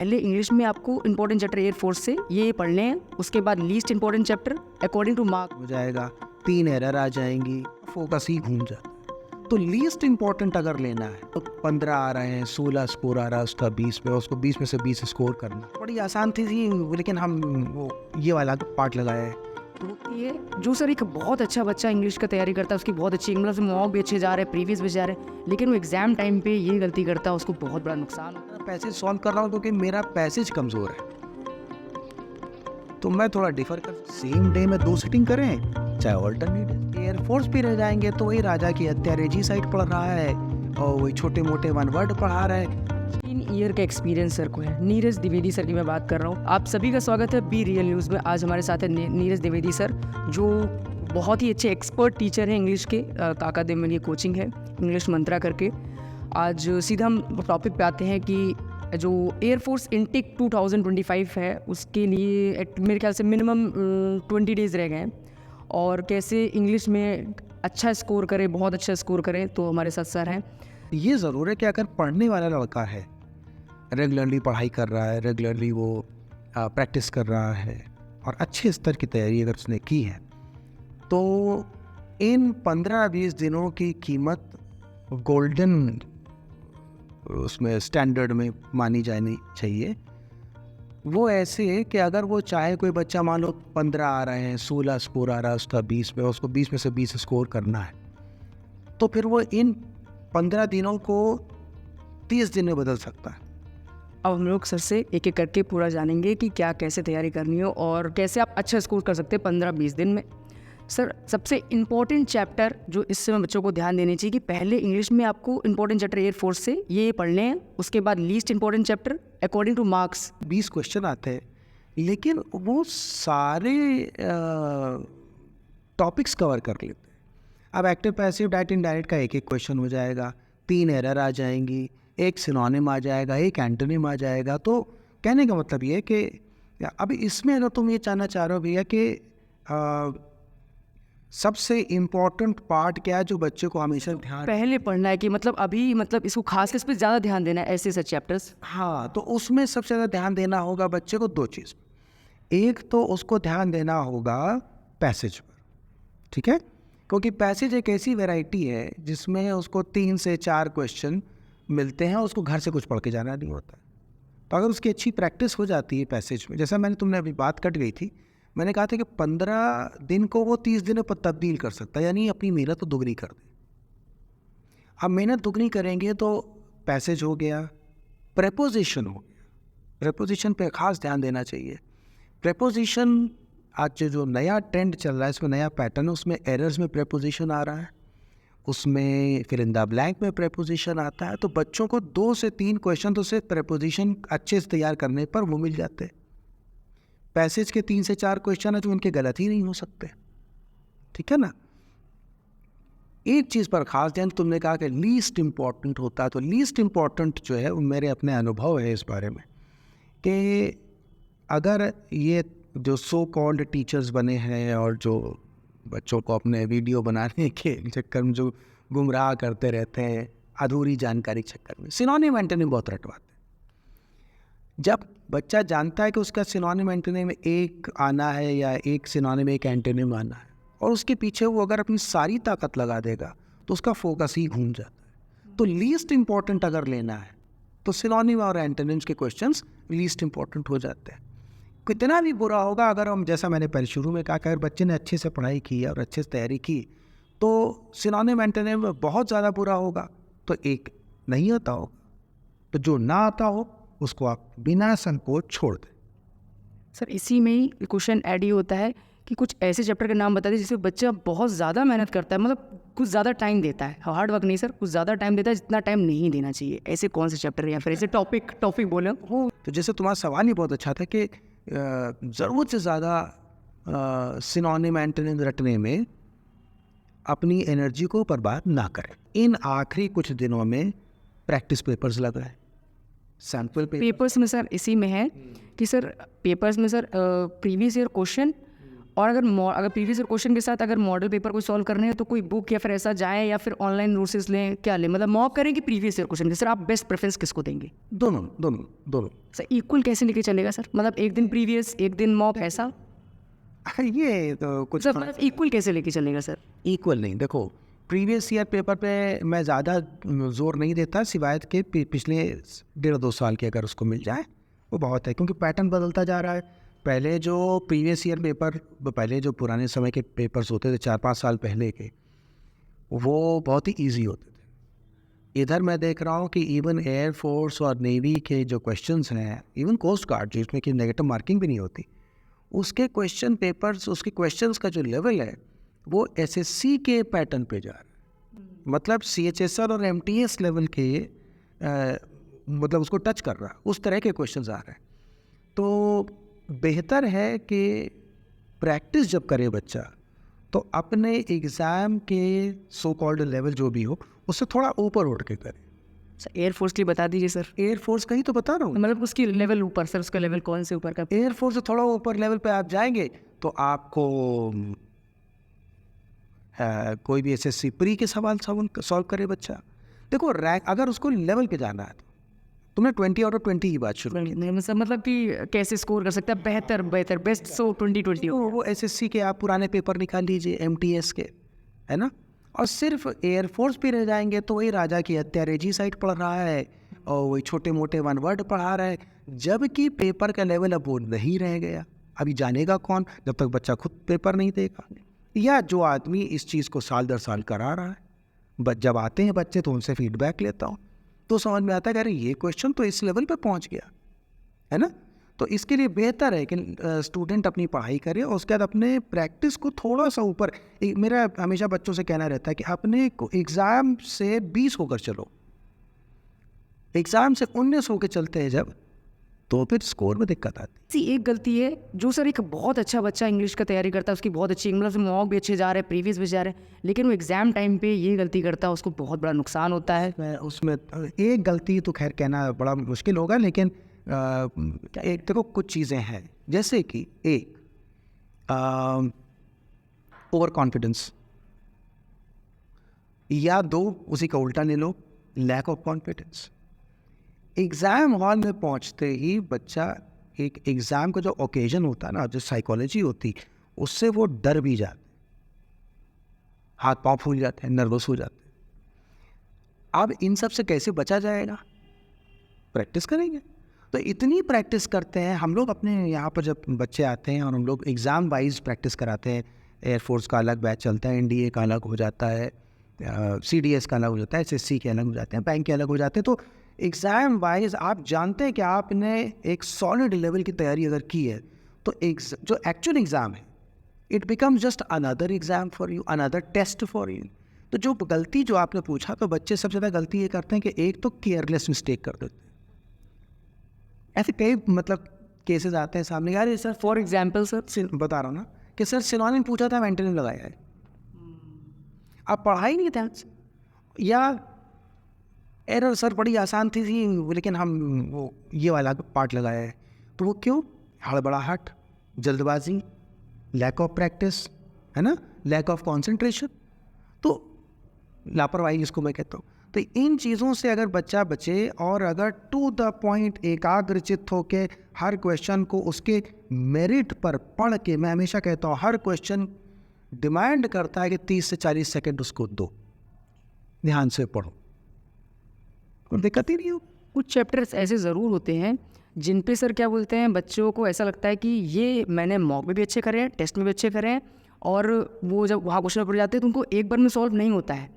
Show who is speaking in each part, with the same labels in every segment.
Speaker 1: पहले इंग्लिश में आपको इंपॉर्टेंट चैप्टर एयरफोर्स से ये पढ़ने हैं, उसके बाद least important chapter according to mark
Speaker 2: हो जाएगा, 3 एरर आ जाएंगी, फोकस ही घूम जाता है। तो लीस्ट इंपॉर्टेंट अगर लेना है तो 15 आ रहे हैं, 16 स्कोर आ रहा है उसका 20 में, उसको 20 में से 20 स्कोर करना बड़ी आसान थी लेकिन हम वो ये वाला पार्ट लगाया है।
Speaker 1: होती है जो सर एक बहुत अच्छा बच्चा इंग्लिश का तैयारी करता है, उसकी बहुत अच्छी मतलब मॉक भी अच्छे जा रहे हैं, प्रीवियस भी जा रहे हैं, लेकिन वो एग्जाम टाइम पे ये गलती करता है, उसको बहुत बड़ा नुकसान होता है।
Speaker 2: पैसेज सॉल्व कर रहा हूँ क्योंकि मेरा पैसेज कमज़ोर है, तो मैं थोड़ा डिफर कर सेम डे में 2 सिटिंग करें, चाहे ऑल्टरनेट एयरफोर्स भी रह जाएंगे तो वही राजा की हत्या रेजी साइड पढ़ रहा है और वही छोटे मोटे वन वर्ड पढ़ा रहा है।
Speaker 1: 3 ईयर का एक्सपीरियंस सर को है। नीरज द्विवेदी सर की मैं बात कर रहा हूँ। आप सभी का स्वागत है बी रियल न्यूज़ में। आज हमारे साथ है नीरज द्विवेदी सर, जो बहुत ही अच्छे एक्सपर्ट टीचर हैं इंग्लिश के। काकादेव में ये कोचिंग है इंग्लिश मंत्रा करके। आज सीधा हम टॉपिक पे आते हैं कि जो एयरफोर्स इनटेक 2025 है उसके लिए मेरे ख्याल से मिनिमम 20 डेज़ रह गए हैं, और कैसे इंग्लिश में अच्छा स्कोर करें, बहुत अच्छा स्कोर करें। तो हमारे साथ सर हैं।
Speaker 2: ये ज़रूर है कि अगर पढ़ने वाला लड़का है, रेगुलरली पढ़ाई कर रहा है, रेगुलरली वो प्रैक्टिस कर रहा है और अच्छे स्तर की तैयारी अगर उसने की है, तो इन 15-20 दिनों की कीमत गोल्डन उसमें स्टैंडर्ड में मानी जानी चाहिए। वो ऐसे है कि अगर वो चाहे, कोई बच्चा मान लो 15 आ रहे हैं, 16 स्कोर आ रहा है उसका 20 में, उसको 20 में से 20 स्कोर करना है, तो फिर वो इन 15 दिनों को 30 दिन में बदल सकता है।
Speaker 1: अब हम लोग सर से एक एक करके पूरा जानेंगे कि क्या कैसे तैयारी करनी हो और कैसे आप अच्छा स्कोर कर सकते हैं 15-20 दिन में। सर, सबसे इम्पॉर्टेंट चैप्टर जो इस समय बच्चों को ध्यान देनी चाहिए कि पहले इंग्लिश में आपको इंपॉर्टेंट चैप्टर एयरफोर्स से ये पढ़ने हैं, उसके बाद least important chapter according two marks.
Speaker 2: 20 question आते हैं, लेकिन वो सारे टॉपिक्स कवर कर लेते हैं। अब एक्टिव पैसिव डायरेक्ट इनडायरेक्ट का एक एक क्वेश्चन हो जाएगा, 3 एरर आ जाएंगी, एक सिनोनिम आ जाएगा, एक एंटोनिम आ जाएगा। तो कहने का मतलब ये है कि अब इसमें अगर तुम ये जानना चाह रहे हो भैया कि सबसे इम्पोर्टेंट पार्ट क्या है जो बच्चे को हमेशा ध्यान
Speaker 1: पहले पढ़ना है कि मतलब अभी मतलब इसको खास इस पर ज़्यादा ध्यान देना है, ऐसे चैप्टर्स।
Speaker 2: हाँ, तो उसमें सबसे ज़्यादा ध्यान देना होगा बच्चे को 2 चीज़। एक तो उसको ध्यान देना होगा पैसेज पर, ठीक है, क्योंकि पैसेज एक ऐसी वैरायटी है जिसमें उसको 3 से 4 क्वेश्चन मिलते हैं, उसको घर से कुछ पढ़ के जाना नहीं होता। तो अगर उसकी अच्छी प्रैक्टिस हो जाती है पैसेज में, जैसा तुमने अभी बात कट गई थी, मैंने कहा था कि 15 दिन को वो 30 दिन पर तब्दील कर सकता है, यानी अपनी मेहनत तो दुगनी कर दे। अब मेहनत दुगनी करेंगे तो पैसेज हो गया, प्रेपोजिशन हो गया। प्रेपोजिशन पे खास ध्यान देना चाहिए। प्रेपोजिशन आज जो नया ट्रेंड चल रहा है, इसमें नया पैटर्न है, उसमें एरर्स में प्रेपोजिशन आ रहा है, उसमें फिल इन द ब्लैंक में प्रेपोजिशन आता है। तो बच्चों को 2 से 3 क्वेश्चन तो सिर्फ प्रेपोजिशन अच्छे से तैयार करने पर वो मिल जाते हैं। पैसेज के 3 से 4 क्वेश्चन है जो उनके गलत ही नहीं हो सकते, ठीक है ना। एक चीज़ पर खास ध्यान, तुमने कहा कि लीस्ट इम्पॉर्टेंट होता है, तो लीस्ट इम्पॉर्टेंट जो है, मेरे अपने अनुभव है इस बारे में कि अगर ये जो सो कॉल्ड टीचर्स बने हैं और जो बच्चों को अपने वीडियो बनाने के चक्कर में जो गुमराह करते रहते हैं, अधूरी जानकारी के चक्कर में सिनोनिम एंटोनिम बहुत रटवाते हैं। जब बच्चा जानता है कि उसका सिनोनिम एंटोनिम में एक आना है या एक सिनोनिम एक एंटोनिम आना है, और उसके पीछे वो अगर अपनी सारी ताकत लगा देगा तो उसका फोकस ही घूम जाता है। तो लीस्ट इम्पॉर्टेंट अगर लेना है तो सिनोनिम और एंटोनिम्स के क्वेश्चंस लीस्ट इम्पॉर्टेंट हो जाते हैं। कितना भी बुरा होगा, अगर हम, जैसा मैंने पहले शुरू में कहा कि अगर बच्चे ने अच्छे से पढ़ाई की और अच्छे से तैयारी की, तो सिनोनिम एंटोनिम बहुत ज़्यादा बुरा होगा तो एक नहीं आता होगा, तो जो ना आता हो उसको आप बिना संकोच छोड़ दें।
Speaker 1: सर, इसी में ही क्वेश्चन ऐड ही होता है कि कुछ ऐसे चैप्टर के नाम बता दें जिसमें बच्चा बहुत ज़्यादा मेहनत करता है, मतलब कुछ ज़्यादा टाइम देता है, हार्ड वर्क नहीं सर, कुछ ज़्यादा टाइम देता है जितना टाइम नहीं देना चाहिए। ऐसे कौन से चैप्टर या फिर ऐसे टॉपिक बोले हो?
Speaker 2: तो जैसे तुम्हारा सवाल ही बहुत अच्छा था कि ज़रूरत से ज़्यादा सिनोनिम एंटोनिम रटने में अपनी एनर्जी को बर्बाद ना करें। इन आखिरी कुछ दिनों में प्रैक्टिस पेपर्स लगाएं, सैम्पल
Speaker 1: पेपर्स में सर इसी में है कि सर पेपर्स में सर प्रीवियस ईयर क्वेश्चन और अगर प्रीवियस ईयर क्वेश्चन के साथ अगर मॉडल पेपर को सॉल्व करने हैं तो कोई बुक या फिर ऐसा जाए या फिर ऑनलाइन रिसोर्सेज लें, क्या लें? मतलब मॉक करें कि प्रीवियस ईयर क्वेश्चन के? सर आप बेस्ट प्रेफरेंस किसको देंगे?
Speaker 2: दोनों दोनों दोनों।
Speaker 1: सर इक्वल कैसे लेके चलेगा सर? मतलब एक दिन प्रीवियस एक दिन मॉक, ऐसा?
Speaker 2: ये तो कुछ
Speaker 1: सर मतलब इक्वल कैसे लेके चलेगा सर?
Speaker 2: इक्वल नहीं, देखो प्रीवियस ईयर पेपर पे मैं ज़्यादा जोर नहीं देता, सिवाय के पिछले 1.5-2 साल के अगर उसको मिल जाए वो बहुत है, क्योंकि पैटर्न बदलता जा रहा है। पहले जो प्रीवियस ईयर पेपर, पहले जो पुराने समय के पेपर्स होते थे 4-5 साल पहले के, वो बहुत ही ईजी होते थे। इधर मैं देख रहा हूँ कि इवन एयरफोर्स और नेवी के जो क्वेश्चंस हैं, इवन कोस्ट गार्ड जिसमें कि नेगेटिव मार्किंग भी नहीं होती, उसके क्वेश्चन पेपर्स, उसके क्वेश्चंस का जो लेवल है वो एसएससी के पैटर्न पे जा रहा है। मतलब सीएचएसएल और एमटीएस लेवल के मतलब उसको टच कर रहा है, उस तरह के क्वेश्चंस आ रहे हैं। तो बेहतर है कि प्रैक्टिस जब करे बच्चा तो अपने एग्ज़ाम के सो कॉल्ड लेवल जो भी हो उससे थोड़ा ऊपर उठ के करे।
Speaker 1: सर एयरफोर्स के लिए बता दीजिए सर।
Speaker 2: एयरफोर्स का ही तो बता रहा हूँ,
Speaker 1: मतलब उसकी लेवल ऊपर सर, उसका लेवल कौन से ऊपर का?
Speaker 2: एयरफोर्स से थोड़ा ऊपर लेवल पे आप जाएंगे तो आपको कोई भी एसएससी प्री के सवाल सॉल्व करे बच्चा। देखो रैंक अगर उसको लेवल पे जाना है तो तुमने 20 आउट ऑफ 20 की बात शुरू की।
Speaker 1: मतलब कि कैसे स्कोर कर सकता है बेहतर बेस्ट, सो 2020 हो।
Speaker 2: वो एसएससी के आप पुराने पेपर निकाल लीजिए, एमटीएस के, है ना। और सिर्फ एयरफोर्स पे रह जाएंगे तो वही राजा की हत्या रेजी साइड पढ़ रहा है और वही छोटे मोटे वन वर्ड पढ़ा रहा है, जबकि पेपर का लेवल अब वो नहीं रह गया। अभी जानेगा कौन जब तक बच्चा खुद पेपर नहीं देगा, या जो आदमी इस चीज़ को साल दर साल करा रहा है। जब आते हैं बच्चे तो उनसे फीडबैक लेता हूँ तो समझ में आता है कि अरे ये क्वेश्चन तो इस लेवल पे पहुँच गया, है ना। तो इसके लिए बेहतर है कि स्टूडेंट अपनी पढ़ाई करे और उसके बाद अपने प्रैक्टिस को थोड़ा सा ऊपर। मेरा हमेशा बच्चों से कहना रहता है कि अपने को एग्ज़ाम से 20 होकर चलो, एग्ज़ाम से 19 होकर चलते हैं जब, तो फिर स्कोर में दिक्कत आती
Speaker 1: है। एक गलती है जो सर एक बहुत अच्छा बच्चा इंग्लिश का तैयारी करता है, उसकी बहुत अच्छी, मतलब मॉक भी अच्छे जा रहे हैं, प्रीवियस भी जा रहे हैं, लेकिन वो एग्ज़ाम टाइम पे ये गलती करता है, उसको बहुत बड़ा नुकसान होता है।
Speaker 2: उसमें एक गलती तो खैर कहना बड़ा मुश्किल होगा, लेकिन एक देखो कुछ चीज़ें हैं, जैसे कि एक ओवर कॉन्फिडेंस, या दो उसी का उल्टा ले लो, lack of confidence. Exam hall में पहुंचते ही बच्चा एक एग्ज़ाम का जो ओकेजन होता है ना, जो साइकोलॉजी होती, उससे वो डर भी जाते, हाथ पाँव फूल जाते हैं, नर्वस हो जाते हैं। अब इन सब से कैसे बचा जाएगा? प्रैक्टिस करेंगे। तो इतनी प्रैक्टिस करते हैं हम लोग अपने यहाँ पर, जब बच्चे आते हैं और हम लोग एग्ज़ाम वाइज प्रैक्टिस कराते हैं। एयरफोर्स का अलग बैच चलता है, एनडीए का अलग हो जाता है, सीडीएस का अलग हो जाता है, एसएससी के अलग हो जाते हैं, बैंक के अलग हो जाते हैं। तो एग्ज़ाम वाइज आप जानते हैं कि आपने एक सॉलिड लेवल की तैयारी अगर की है तो जो एक्चुअल एग्ज़ाम है, it becomes just another exam for you, another test for you. तो जो गलती जो आपने पूछा, तो बच्चे सबसे ज़्यादा गलती ये करते हैं कि एक तो केयरलेस मिस्टेक कर देते हैं। ऐसे कई मतलब केसेस आते हैं सामने, यार सर
Speaker 1: फॉर एग्जाम्पल सर
Speaker 2: बता रहा हूँ ना कि सर सिनोनिम पूछा था, एंटोनिम लगाया है, आप पढ़ाई नहीं था, या एरर सर बड़ी आसान थी लेकिन हम वो ये वाला पार्ट लगाया है। तो वो क्यों? हड़बड़ाहट, जल्दबाजी, लैक ऑफ प्रैक्टिस, है ना, लैक ऑफ कंसंट्रेशन, तो लापरवाही जिसको मैं कहता हूँ। तो इन चीज़ों से अगर बच्चा बचे और अगर टू द पॉइंट एकाग्रचित्त होके हर क्वेश्चन को उसके मेरिट पर पढ़ के, मैं हमेशा कहता हूँ हर क्वेश्चन डिमांड करता है कि 30 से 40 सेकंड उसको दो, ध्यान से पढ़ो, कोई दिक्कत ही नहीं हो।
Speaker 1: कुछ चैप्टर्स ऐसे ज़रूर होते हैं जिन पे सर क्या बोलते हैं, बच्चों को ऐसा लगता है कि ये मैंने मॉक में भी अच्छे करे हैं, टेस्ट में भी अच्छे करे हैं, और वो जब वहाँ क्वेश्चन पढ़ जाते हैं तो उनको एक बार में सॉल्व नहीं होता है,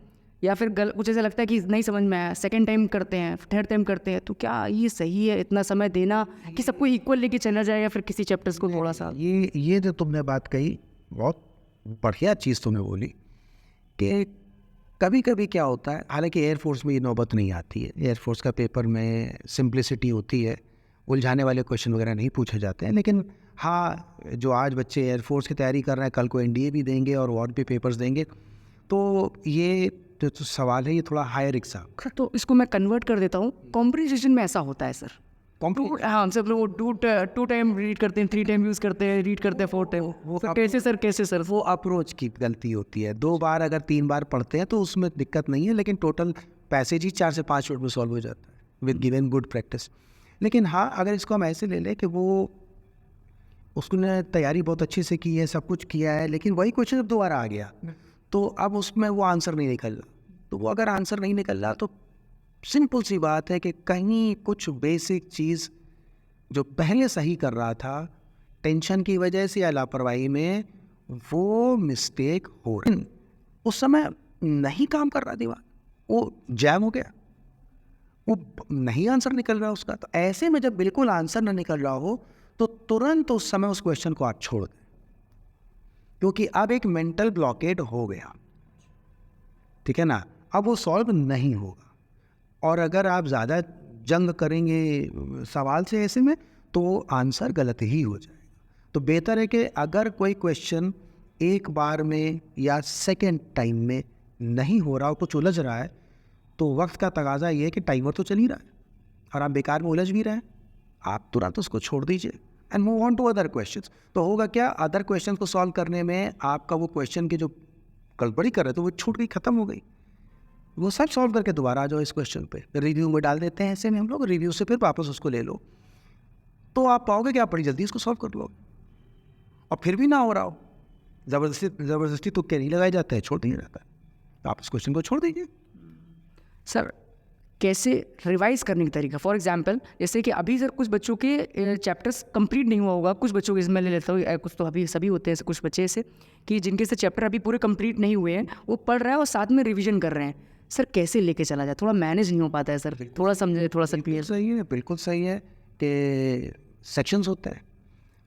Speaker 1: या फिर कुछ ऐसा लगता है कि नहीं समझ में आया, सेकंड टाइम करते हैं, थर्ड टाइम करते हैं। तो क्या ये सही है इतना समय देना कि सबको इक्वल लेके चला जाए, या फिर किसी चैप्टर्स को थोड़ा सा?
Speaker 2: ये जो तुमने बात कही बहुत बढ़िया चीज़ तुमने बोली कि कभी कभी क्या होता है, हालांकि एयरफोर्स में ये नौबत नहीं आती है, एयरफोर्स का पेपर में सिंप्लिसिटी होती है, उलझाने वाले क्वेश्चन वगैरह नहीं पूछे जाते हैं। लेकिन हाँ, जो आज बच्चे एयरफोर्स की तैयारी कर रहे हैं, कल को एनडीए भी देंगे और भी पेपर्स देंगे, तो ये जो सवाल है ये थोड़ा हायर एग्जाम।
Speaker 1: तो इसको मैं कन्वर्ट कर देता हूँ, कॉम्प्रिहेंशन में ऐसा होता है सर, हाँ सब लोग टू टाइम रीड करते हैं, 3 टाइम यूज़ करते हैं, रीड करते हैं 4 टाइम। तो कैसे सर
Speaker 2: वो अप्रोच की गलती होती है। 2 बार अगर 3 बार पढ़ते हैं तो उसमें दिक्कत नहीं है, लेकिन टोटल पैसेज ही 4 से 5 मिनट में सॉल्व हो जाता है विद गिवन गुड प्रैक्टिस। लेकिन हाँ, अगर इसको हम ऐसे ले लें कि वो उसने तैयारी बहुत अच्छे से की है, सब कुछ किया है, लेकिन वही क्वेश्चन जब दोबारा आ गया तो अब उसमें वो आंसर नहीं निकल रहा। तो वो अगर आंसर नहीं निकल रहा तो सिंपल सी बात है कि कहीं कुछ बेसिक चीज़ जो पहले सही कर रहा था, टेंशन की वजह से या लापरवाही में वो मिस्टेक हो रही, उस समय नहीं काम कर रहा दिमाग, वो जैम हो गया, वो नहीं आंसर निकल रहा उसका। तो ऐसे में जब बिल्कुल आंसर ना निकल रहा हो तो तुरंत उस समय उस क्वेश्चन को आप छोड़ दें, क्योंकि अब एक मेंटल ब्लॉकेड हो गया, ठीक है ना। अब वो सॉल्व नहीं होगा, और अगर आप ज़्यादा जंग करेंगे सवाल से ऐसे में तो आंसर गलत ही हो जाएगा। तो बेहतर है कि अगर कोई क्वेश्चन एक बार में या सेकेंड टाइम में नहीं हो रहा हो, कुछ उलझ रहा है, तो वक्त का तकाजा ये है कि टाइमर तो चल ही रहा है और आप बेकार में उलझ भी रहे हैं, आप तुरंत उसको छोड़ दीजिए and move on to other questions. तो होगा क्या, अदर क्वेश्चन को सॉल्व करने में आपका वो क्वेश्चन की जो गड़बड़ी कर रहे थे वो छूट गई, ख़त्म हो गई। वो सब सॉल्व करके दोबारा आ जाओ इस क्वेश्चन पे, रिव्यू में डाल देते हैं ऐसे में हम लोग, रिव्यू से फिर वापस उसको ले लो, तो आप पाओगे कि आप बड़ी जल्दी इसको सॉल्व कर लोगे। और फिर भी ना हो रहा हो, ज़बरदस्ती तुक्के नहीं लगाए जाते हैं, छोड़ दिया जाता है, तो आप इस क्वेश्चन को छोड़ दीजिए।
Speaker 1: सर कैसे रिवाइज करने का तरीका, फॉर एग्जांपल जैसे कि अभी सर कुछ बच्चों के चैप्टर्स कंप्लीट नहीं हुआ होगा, कुछ बच्चों के, इसमें ले लेता हूँ, कुछ तो अभी सभी होते हैं ऐसे कुछ बच्चे ऐसे कि जिनके से चैप्टर अभी पूरे कंप्लीट नहीं हुए हैं, वो पढ़ रहा है और साथ में रिवीजन कर रहे हैं। सर कैसे लेके चला जाए, थोड़ा मैनेज नहीं हो पाता है सर, थोड़ा समझे, थोड़ा सा क्लियर।
Speaker 2: सही है, बिल्कुल सही है कि सेक्शंस होते हैं,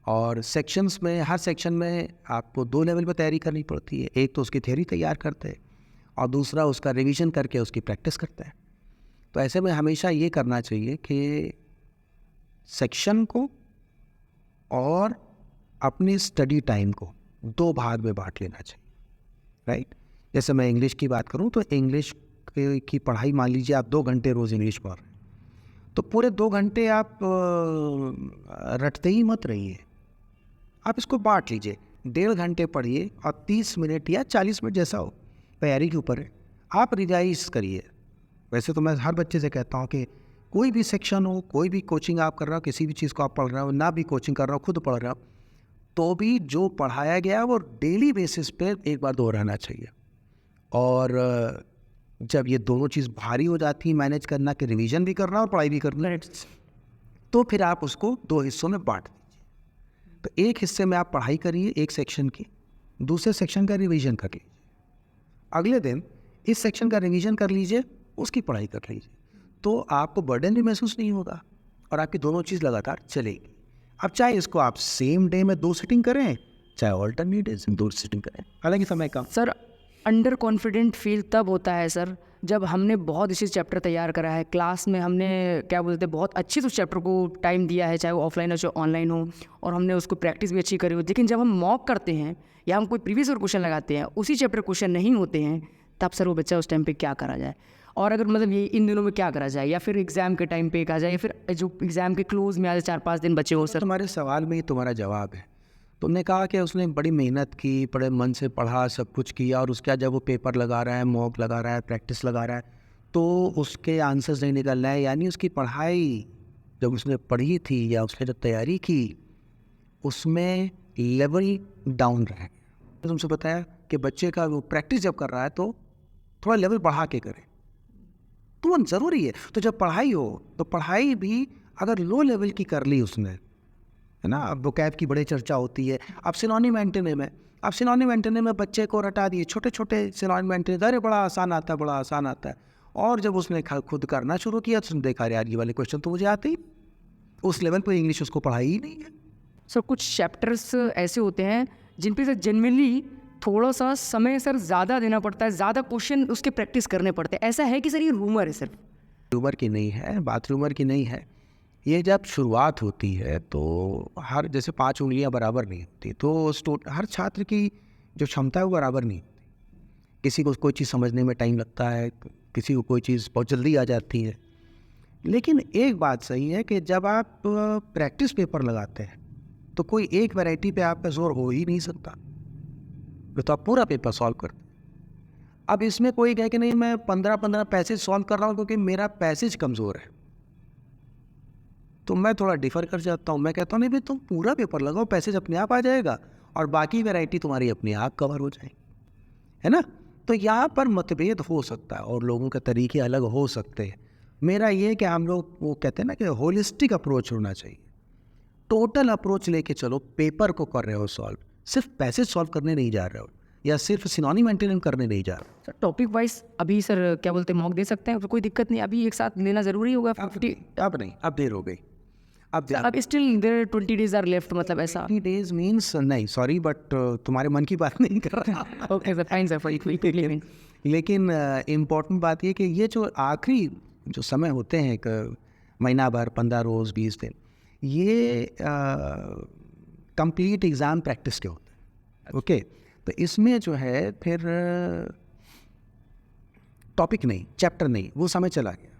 Speaker 2: और सेक्शंस में हर सेक्शन में आपको 2 लेवल पर तैयारी करनी पड़ती है। एक तो उसकी थ्योरी तैयार करते हैं और दूसरा उसका रिवीजन करके उसकी प्रैक्टिस करते हैं। तो ऐसे में हमेशा ये करना चाहिए कि सेक्शन को और अपनी स्टडी टाइम को 2 भाग में बांट लेना चाहिए, राइट। जैसे मैं इंग्लिश की बात करूं तो इंग्लिश की पढ़ाई, मान लीजिए आप 2 घंटे रोज़ इंग्लिश पढ़ रहे हैं, तो पूरे 2 घंटे आप रटते ही मत रहिए, आप इसको बांट लीजिए। 1.5 घंटे पढ़िए और 30 मिनट या 40 मिनट जैसा हो, तैयारी के ऊपर है, आप रिवाइज करिए। वैसे तो मैं हर बच्चे से कहता हूँ कि कोई भी सेक्शन हो, कोई भी कोचिंग आप कर रहे हो, किसी भी चीज़ को आप पढ़ रहे हो, ना भी कोचिंग कर रहे हो, खुद पढ़ रहे हो, तो भी जो पढ़ाया गया वो डेली बेसिस पे एक बार दोहराना चाहिए। और जब ये दोनों चीज़ भारी हो जाती है मैनेज करना, कि रिवीजन भी करना और पढ़ाई भी करना, तो फिर आप उसको 2 हिस्सों में बांट दीजिए। तो एक हिस्से में आप पढ़ाई करिए एक सेक्शन की, दूसरे सेक्शन का रिवीजन कर लीजिए, अगले दिन इस सेक्शन का रिवीजन कर लीजिए, उसकी पढ़ाई कर लीजिए, तो आपको बर्डन भी महसूस नहीं होगा और आपकी दोनों चीज़ लगातार चलेगी। अब चाहे इसको आप सेम डे में 2 सिटिंग करें, चाहे ऑल्टरनेट डेज में 2 सिटिंग करें, हालांकि समय कम।
Speaker 1: सर अंडर कॉन्फिडेंट फील तब होता है सर जब हमने बहुत इसी चैप्टर तैयार करा है, क्लास में हमने क्या बोलते हैं बहुत अच्छे से उस चैप्टर को टाइम दिया है, चाहे वो ऑफलाइन हो चाहे ऑनलाइन हो, और हमने उसको प्रैक्टिस भी अच्छी करी हो। लेकिन जब हम मॉक करते हैं या हम कोई प्रीवियस और क्वेश्चन लगाते हैं, उसी चैप्टर क्वेश्चन नहीं होते हैं, तब सर वो बच्चा उस टाइम पे क्या करा जाए, और अगर मतलब ये इन दिनों में क्या करा जाए, या फिर एग्ज़ाम के टाइम पे कहा जाए, या फिर जो एग्ज़ाम के क्लोज में आज 4-5 दिन बचे हो। सर
Speaker 2: तुम्हारे सवाल में ही तुम्हारा जवाब है। तुमने कहा कि उसने बड़ी मेहनत की, बड़े मन से पढ़ा, सब कुछ किया, और उसके बाद जब वो पेपर लगा रहा है, मॉक लगा रहा है, प्रैक्टिस लगा रहा है, तो उसके आंसर्स नहीं निकल रहे हैं, यानी उसकी पढ़ाई जब उसने पढ़ी थी या उसने जब तैयारी की उसमें लेवल डाउन रह गया। तो तुमसे बताया कि बच्चे का वो प्रैक्टिस जब कर रहा है तो थोड़ा लेवल बढ़ा के करे, तो वो ज़रूरी है। तो जब पढ़ाई हो तो पढ़ाई भी अगर लो लेवल की कर ली उसने, है ना, अब वोकैब की बड़ी चर्चा होती है, अब सिनोनिम एंटोनिम है, अब सिनोनिम एंटोनिम में बच्चे को रटा दिए छोटे छोटे सिनोनिम एंटोनिम, अरे बड़ा आसान आता है, बड़ा आसान आता है, और जब उसने खुद करना शुरू किया तो उसने देखा यार ये वाले क्वेश्चन तो मुझे आते ही, उस लेवल पर इंग्लिश उसको पढ़ाई ही नहीं है।
Speaker 1: सर कुछ चैप्टर्स ऐसे होते हैं जिन पे सर जनरली थोड़ा सा समय सर ज़्यादा देना पड़ता है, ज़्यादा क्वेश्चन उसके प्रैक्टिस करने पड़ते हैं, ऐसा है कि सर ये रूमर है सर?
Speaker 2: रूमर की नहीं है बात, रूमर की नहीं है। ये जब शुरुआत होती है तो हर, जैसे 5 उंगलियां बराबर नहीं होती, तो हर छात्र की जो क्षमता है वो बराबर नहीं होती। किसी को कोई चीज़ समझने में टाइम लगता है, किसी को कोई चीज़ बहुत जल्दी आ जाती है। लेकिन एक बात सही है कि जब आप प्रैक्टिस पेपर लगाते हैं तो कोई एक वैरायटी पे आपका जोर हो ही नहीं सकता, तो आप पूरा पेपर सॉल्व करते हैं। अब इसमें कोई कहे कि नहीं मैं 15-15 पैसेज सॉल्व कर रहा हूँ क्योंकि मेरा पैसेज कमज़ोर है, तो मैं थोड़ा डिफ़र कर जाता हूँ। मैं कहता हूँ नहीं भाई तुम पूरा पेपर लगाओ, पैसेज अपने आप आ जाएगा और बाकी वैरायटी तुम्हारी अपने आप कवर हो जाएगी, है ना। तो यहाँ पर मतभेद हो सकता है और लोगों के तरीके अलग हो सकते हैं। मेरा ये कि हम लोग वो कहते हैं ना कि होलिस्टिक अप्रोच होना चाहिए, टोटल अप्रोच लेके चलो। पेपर को कर रहे हो सॉल्व, सिर्फ पैसेज सॉल्व करने नहीं जा रहे हो या सिर्फ सिनोनिम एंटोनिम करने नहीं जा रहे हो।
Speaker 1: सर टॉपिक वाइज अभी सर क्या बोलते हैं मॉक दे सकते हैं, कोई दिक्कत नहीं, अभी एक साथ लेना ज़रूरी होगा 50?
Speaker 2: अब नहीं, अब देर हो गई।
Speaker 1: अब still there 20 days are left, मतलब ऐसा
Speaker 2: 20 डेज मीन्स नहीं, सॉरी बट तुम्हारे मन की बात नहीं कर रहा।
Speaker 1: Okay sir, fine sir.
Speaker 2: लेकिन इम्पॉर्टेंट बात ये कि ये जो आखिरी जो समय होते हैं, एक महीना भर, 15 रोज़, 20 दिन, ये कंप्लीट एग्ज़ाम प्रैक्टिस के होते हैं। ओके, तो इसमें जो है फिर टॉपिक नहीं, चैप्टर नहीं, वो समय चला गया।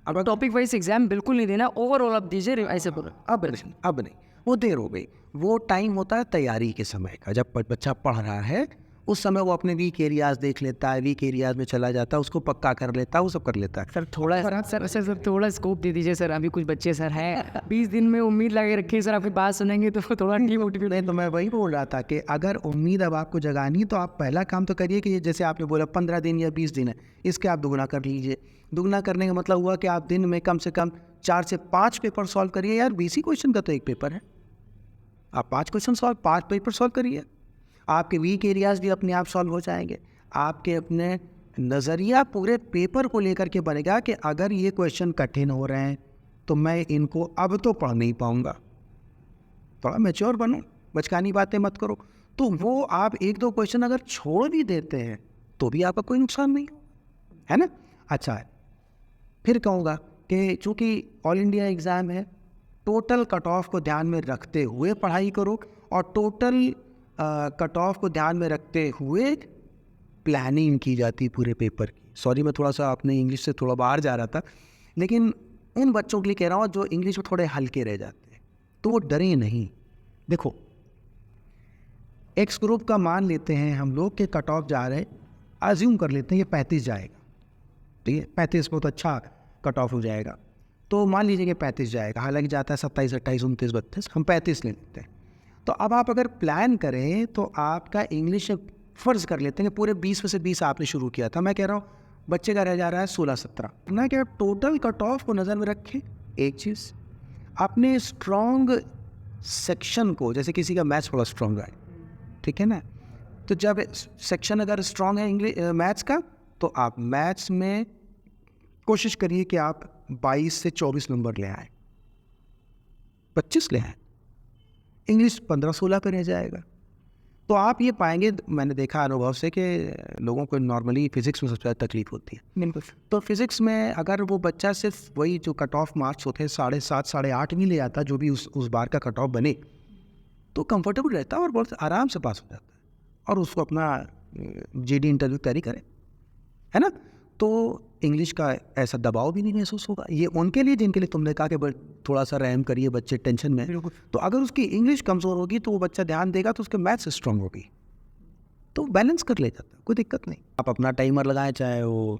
Speaker 1: अब टॉपिक वाइज एग्जाम बिल्कुल नहीं देना, ओवरऑल आप दीजिए ऐसे बोलो।
Speaker 2: अब नहीं, वो देर हो गई। वो टाइम होता है तैयारी के समय का, जब बच्चा पढ़ रहा है उस समय वो अपने वीक एरियाज देख लेता है, वीक एरियाज में चला जाता है, उसको पक्का कर लेता है, वो सब कर लेता है।
Speaker 1: सर थोड़ा सर थोड़ा स्कोप दे दीजिए सर, अभी कुछ बच्चे सर हैं 20 दिन में उम्मीद लगे रखिए सर, आपकी बात सुनेंगे तो थोड़ा डीमोटिवेट।
Speaker 2: नहीं, तो मैं वही बोल रहा था कि अगर उम्मीद अब आपको जगानी है तो आप पहला काम तो करिए कि जैसे आपने बोला 15 दिन या 20 दिन है, इसके आप दुगना कर लीजिए। दुगना करने का मतलब हुआ कि आप दिन में कम से कम 4 से 5 पेपर सॉल्व करिए। यार 20 ही क्वेश्चन का तो एक पेपर है, आप 5 पेपर सॉल्व करिए। आपके वीक एरियाज भी अपने आप सॉल्व हो जाएंगे। आपके अपने नज़रिया पूरे पेपर को लेकर के बनेगा कि अगर ये क्वेश्चन कठिन हो रहे हैं तो मैं इनको अब तो पढ़ नहीं पाऊँगा। थोड़ा मैच्योर बनो, बचकानी बातें मत करो। तो वो आप 1-2 क्वेश्चन अगर छोड़ भी देते हैं तो भी आपका कोई नुकसान नहीं है ना। अच्छा है, फिर कहूँगा कि चूँकि ऑल इंडिया एग्ज़ाम है, टोटल कट ऑफ को ध्यान में रखते हुए पढ़ाई करो और टोटल कट ऑफ को ध्यान में रखते हुए प्लानिंग की जाती पूरे पेपर की। सॉरी, मैं थोड़ा सा अपने इंग्लिश से थोड़ा बाहर जा रहा था, लेकिन उन बच्चों के लिए कह रहा हूँ जो इंग्लिश में थोड़े हल्के रह जाते हैं, तो वो डरे नहीं। देखो, एक्स ग्रुप का मान लेते हैं हम लोग कि कट ऑफ जा रहे हैं, अज्यूम कर लेते हैं ये 35 जाएगा, ठीक है, 35 बहुत अच्छा कट ऑफ हो जाएगा, तो मान लीजिए कि 35 जाएगा। हालांकि जाता है 27, 28, 29, 32, हम 35 ले लेते हैं। तो अब आप अगर प्लान करें तो आपका इंग्लिश फ़र्ज़ कर लेते हैं कि पूरे 20 में से 20 आपने शुरू किया था, मैं कह रहा हूँ बच्चे का रह जा रहा है 16-17, ना कि आप टोटल कट ऑफ को नज़र में रखें। एक चीज़, अपने स्ट्रॉन्ग सेक्शन को, जैसे किसी का मैथ्स थोड़ा स्ट्रॉन्ग है, ठीक है ना, तो जब सेक्शन अगर स्ट्रॉन्ग है इंग्लिश मैथ्स का, तो आप मैथ्स में कोशिश करिए कि आप 22 से 24 नंबर ले आए, 25 ले आए। इंग्लिश 15-16 पे रह जाएगा। तो आप ये पाएंगे, मैंने देखा अनुभव से, कि लोगों को नॉर्मली फिज़िक्स में सबसे ज़्यादा तकलीफ होती है।
Speaker 1: बिल्कुल।
Speaker 2: तो फिज़िक्स में अगर वो बच्चा सिर्फ वही जो कट ऑफ मार्क्स होते हैं 7.5 8.5 भी ले आता, जो भी उस बार का कट ऑफ बने, तो कंफर्टेबल रहता है और बहुत आराम से पास हो जाता है और उसको अपना जीडी इंटरव्यू तैयारी करे, है ना। तो इंग्लिश का ऐसा दबाव भी नहीं महसूस होगा। ये उनके लिए जिनके लिए तुमने कहा कि थोड़ा सा रहम करिए, बच्चे टेंशन में, तो अगर उसकी इंग्लिश कमज़ोर होगी तो वो बच्चा ध्यान देगा तो उसके मैथ्स स्ट्रांग होगी, तो बैलेंस कर ले जाता है, कोई दिक्कत नहीं। आप अपना टाइमर लगाएं, चाहे वो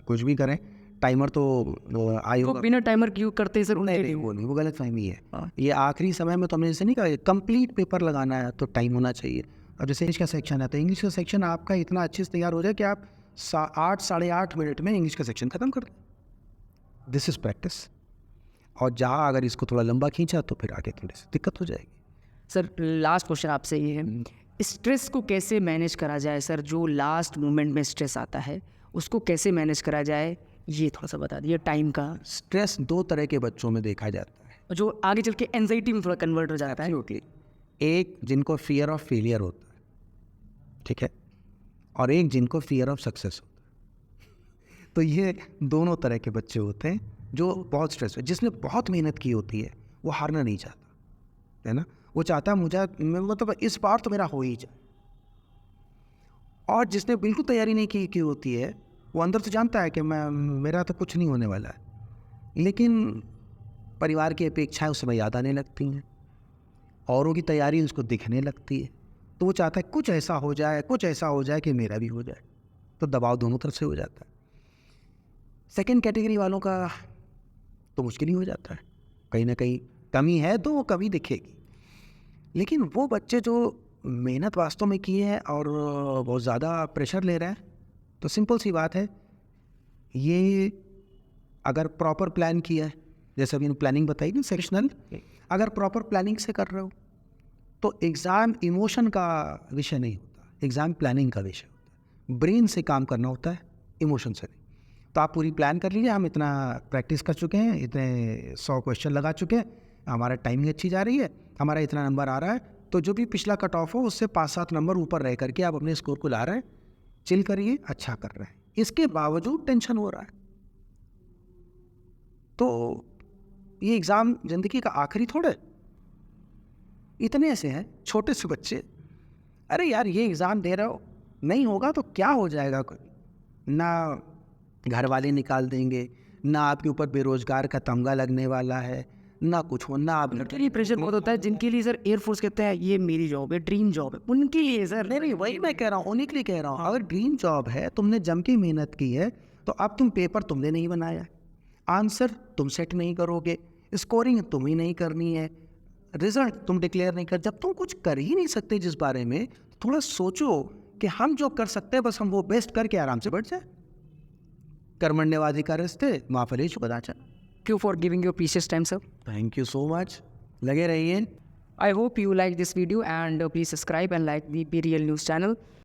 Speaker 2: कुछ भी करें, टाइमर तो आई होगा।
Speaker 1: बिना टाइमर क्यों करते सर?
Speaker 2: नहीं, वो गलत फहमी है। ये आखिरी समय में तो हमने जैसे नहीं कहा कंप्लीट पेपर लगाना है तो टाइम होना चाहिए। अब जैसे इंग्लिश का सेक्शन है तो इंग्लिश का सेक्शन आपका इतना अच्छे से तैयार हो जाए कि आप 8 साढ़े 8 मिनट में इंग्लिश का सेक्शन ख़त्म कर दें। This is practice. और जहाँ अगर इसको थोड़ा लंबा खींचा तो फिर आगे थोड़ी सी दिक्कत हो जाएगी।
Speaker 1: सर लास्ट क्वेश्चन आपसे ये है, स्ट्रेस को कैसे मैनेज करा जाए सर? जो लास्ट मोमेंट में स्ट्रेस आता है उसको कैसे मैनेज करा जाए, ये थोड़ा सा बता दीजिए। टाइम का
Speaker 2: स्ट्रेस 2 तरह के बच्चों में देखा जाता है,
Speaker 1: जो आगे चल के एंजाइटी में थोड़ा कन्वर्ट हो जाता है।
Speaker 2: एक जिनको फियर ऑफ फेलियर होता है, ठीक है, और एक जिनको फियर ऑफ सक्सेस होता है। तो ये दोनों तरह के बच्चे होते हैं जो बहुत स्ट्रेस है। जिसने बहुत मेहनत की होती है वो हारना नहीं चाहता, है ना, वो चाहता है मुझे मतलब इस बार तो मेरा हो ही जाए। और जिसने बिल्कुल तैयारी नहीं की होती है वो अंदर से जानता है कि मेरा तो कुछ नहीं होने वाला है, लेकिन परिवार की अपेक्षाएं उस समय याद आने लगती हैं, औरों की तैयारी उसको दिखने लगती है, तो वो चाहता है कुछ ऐसा हो जाए, कुछ ऐसा हो जाए कि मेरा भी हो जाए, तो दबाव दोनों तरफ से हो जाता है। सेकंड कैटेगरी वालों का तो मुश्किल ही हो जाता है, कहीं ना कहीं कमी है तो वो कमी दिखेगी। लेकिन वो बच्चे जो मेहनत वास्तव में किए हैं और बहुत ज़्यादा प्रेशर ले रहे हैं, तो सिंपल सी बात है, ये अगर प्रॉपर प्लान किया है, जैसे अभी प्लानिंग बताई ना सेक्शनल, अगर प्रॉपर प्लानिंग से कर रहे हो तो एग्ज़ाम इमोशन का विषय नहीं होता, एग्ज़ाम प्लानिंग का विषय होता है। ब्रेन से काम करना होता है, इमोशन से नहीं। तो आप पूरी प्लान कर लीजिए, हम इतना प्रैक्टिस कर चुके हैं, इतने 100 क्वेश्चन लगा चुके हैं, हमारा टाइमिंग अच्छी जा रही है, हमारा इतना नंबर आ रहा है, तो जो भी पिछला कट ऑफ हो उससे 5-7 नंबर ऊपर रह करके आप अपने स्कोर को ला रहे हैं, चिल करिए, अच्छा कर रहे हैं। इसके बावजूद टेंशन हो रहा है, तो ये एग्ज़ाम ज़िंदगी का आखिरी थोड़े, इतने ऐसे हैं छोटे से बच्चे, अरे यार ये एग्ज़ाम दे रहे हो, नहीं होगा तो क्या हो जाएगा, कोई ना घर वाले निकाल देंगे, ना आपके ऊपर बेरोजगार का तमगा लगने वाला है, ना कुछ हो, ना आप
Speaker 1: उनके लिए प्रेशर बहुत होता है, जिनके लिए सर एयरफोर्स कहते हैं ये मेरी जॉब है, ड्रीम जॉब है, उनके लिए सर।
Speaker 2: नहीं, वही मैं कह रहा हूँ, उन्हीं के लिए कह रहा हूँ। अगर ड्रीम जॉब है, तुमने जम के मेहनत की है, तो अब तुम पेपर तुमने नहीं बनाया, आंसर तुम सेट नहीं करोगे, स्कोरिंग तुम ही नहीं करनी है, रिजल्ट तुम डिक्लेयर नहीं कर, जब तुम कुछ कर ही नहीं सकते जिस बारे में, तो थोड़ा सोचो कि हम जो कर सकते हैं बस हम वो बेस्ट करके आराम से बढ़ जाए। कर्मण्यवाधिकारस्ते मा फलेषु कदाचन।
Speaker 1: Thank you for giving your precious time, sir.
Speaker 2: Thank you so much, लगे रहिए।
Speaker 1: I hope you like this video and please subscribe and like the Be Real News channel.